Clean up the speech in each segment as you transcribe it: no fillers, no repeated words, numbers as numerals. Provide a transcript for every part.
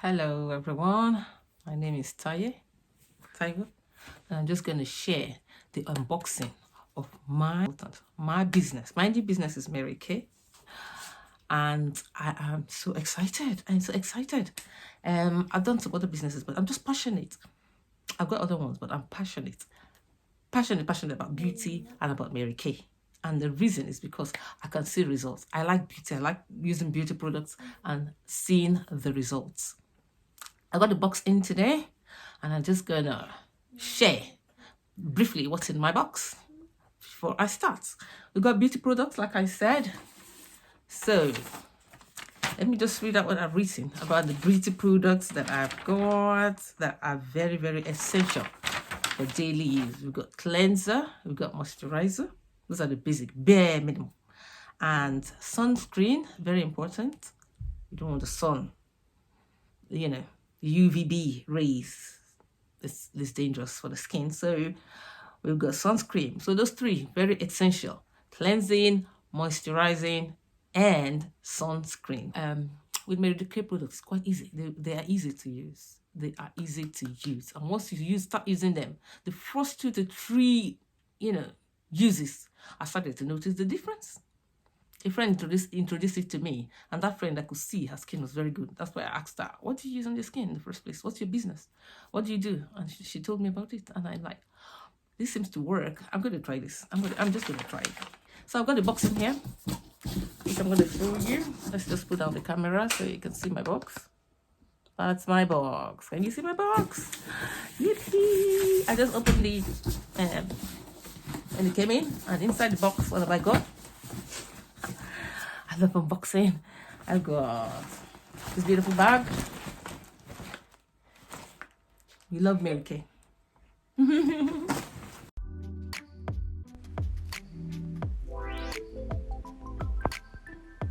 Hello everyone, my name is Tiger, and I'm just going to share the unboxing of my business. My new business is Mary Kay, and I am so excited. I'm so excited. I've done some other businesses, but I'm just passionate. I've got other ones, but I'm passionate about beauty and about Mary Kay. And the reason is because I can see results. I like beauty. I like using beauty products and seeing the results. I got the box in today, and I'm just gonna share briefly what's in my box before I start. We got beauty products, like I said. So let me just read out what I've written about the beauty products that I've got that are very, very essential for daily use. We've got cleanser, we've got moisturizer. Those are the basic, bare minimum. And sunscreen, very important. You don't want the sun, UVB rays. It's dangerous for the skin. So we've got sunscreen. So those three, very essential. Cleansing, moisturizing, and sunscreen. With Mary Kay products, quite easy. They are easy to use. They are easy to use. And once you start using them, the first 2 to 3, uses, I started to notice the difference. A friend introduced it to me, and that friend, I could see her skin was very good. That's why I asked her, what do you use on your skin in the first place? What's your business? What do you do? And she told me about it, and I'm like, this seems to work. I'm going to try this. I'm just going to try it. So I've got the box in here, which I'm going to show you. Let's just put down the camera so you can see my box. That's my box. Can you see my box? Yippee! I just opened the, and it came in, and inside the box, what have I got? I love unboxing. I got this beautiful bag. We love Mary Kay.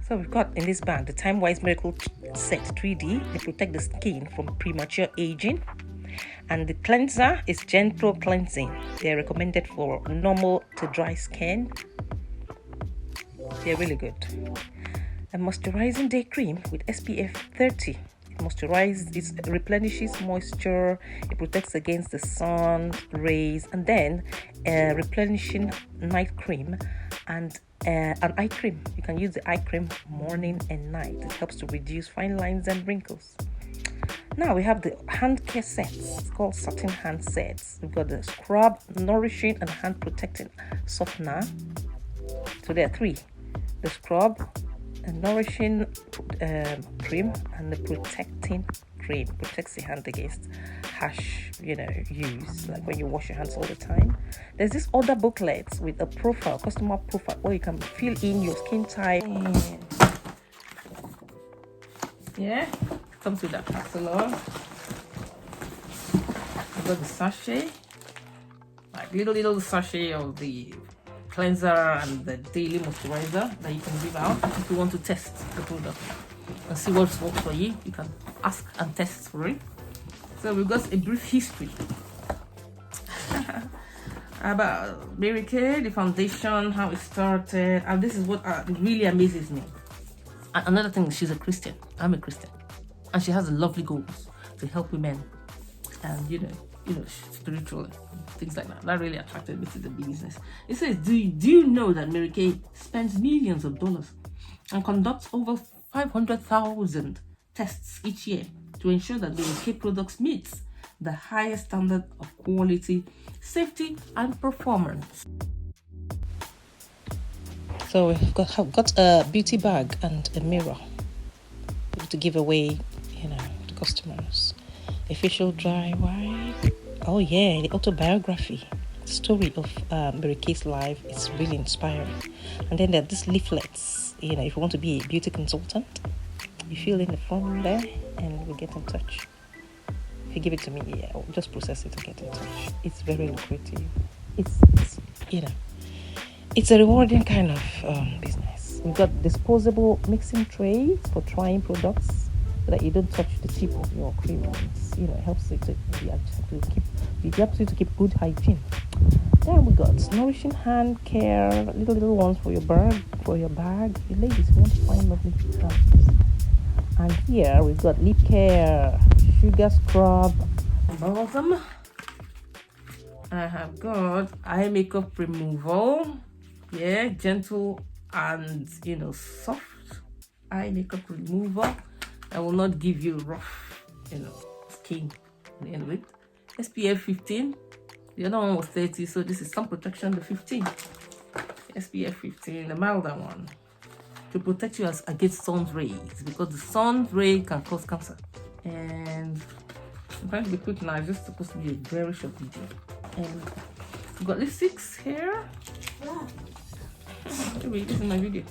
So we've got in this bag the Time Wise Miracle Set 3D. They protect the skin from premature aging. And the cleanser is gentle cleansing. They're recommended for normal to dry skin. They're really good. A moisturizing day cream with SPF 30. It replenishes moisture, it protects against the sun rays, and then a replenishing night cream and an eye cream. You can use the eye cream morning and night. It helps to reduce fine lines and wrinkles. Now we have the hand care sets. It's called satin hand sets. We've got the scrub, nourishing, and hand protecting softener. So there are 3. The scrub, a nourishing cream, and the protecting cream. Protects the hand against harsh, use, like when you wash your hands all the time. There's this other booklet with a profile, customer profile, where you can fill in your skin type. Yeah, comes with that catalog. I've got the sachet, like little sachet of the cleanser and the daily moisturizer that you can give out if you want to test the product and see what's works for you. You can ask and test for it. So we've got a brief history about Mary Kay, the foundation, how it started, and this is what really amazes me. And another thing, she's a Christian. I'm a Christian, and she has lovely goals to help women, and spiritually, things like that. That really attracted me to the business. It says, do you know that Mary Kay spends millions of dollars and conducts over 500,000 tests each year to ensure that Mary Kay products meet the highest standard of quality, safety, and performance. So we've got a beauty bag and a mirror to give away, to customers. A facial dry wipe. Oh yeah, the autobiography story of Mary Kay's life is really inspiring. And then there are these leaflets. If you want to be a beauty consultant, you fill in the form there, and we'll get in touch. If you give it to me, I'll just process it and get in touch. It's very lucrative. It's a rewarding kind of business. We've got disposable mixing trays for trying products so that you don't touch the tip of your cream. It helps you to keep good hygiene. Then we got nourishing hand care, little ones for your bag. You ladies want to find lovely hands. And here we've got lip care, sugar scrub, balsam. I have got eye makeup removal. Yeah, gentle and soft eye makeup removal that will not give you rough skin. Anyway, SPF 15. The other one was 30, so this is sun protection, the 15. SPF 15, the milder one, to protect you against sun's rays, because the sun's ray can cause cancer. And I'm trying to be quick now. It's just supposed to be a very short video. And we've got lipsticks here. Yeah. Okay, this is my video.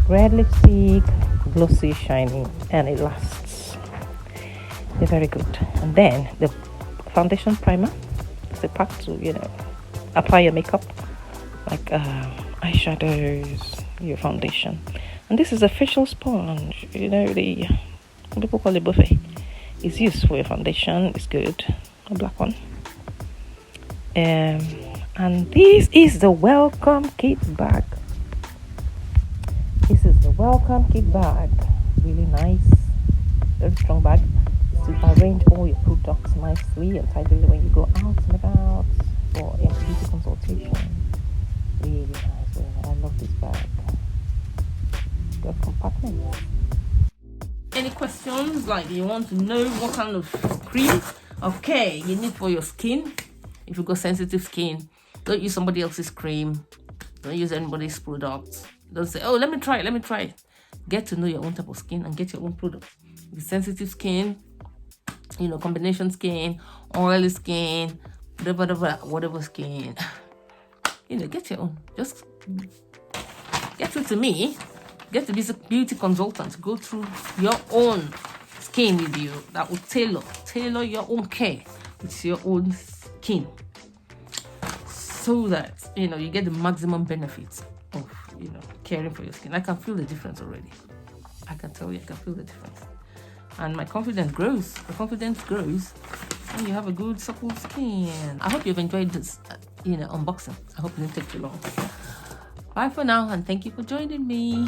Red lipstick, glossy, shiny, and it lasts. They're very good. And then the foundation primer. It's a pack to apply your makeup, like eyeshadows, your foundation. And this is a facial sponge. The people call it buffet. It's used for your foundation. It's good. A black one. And this is the welcome kit bag. This is the welcome kit bag. Really nice, very strong bag to arrange all your products nicely and tidily when you go out and about for a beauty consultation. Really nice, really nice. I love this bag. Got compartments. Any questions? Like, you want to know what kind of cream of care you need for your skin? If you've got sensitive skin, don't use somebody else's cream. Don't use anybody's products. Don't say, oh, let me try it. Get to know your own type of skin and get your own product. If sensitive skin, combination skin, oily skin, whatever skin, get your own. Just get through to me. Get to this beauty consultant. Go through your own skin with you. That will tailor your own care with your own skin, so that you get the maximum benefits of caring for your skin. I can feel the difference already. I can tell you, I can feel the difference, and my confidence grows. The confidence grows when you have a good supple skin. I hope you've enjoyed this unboxing. I hope it didn't take too long. Bye for now, and thank you for joining me.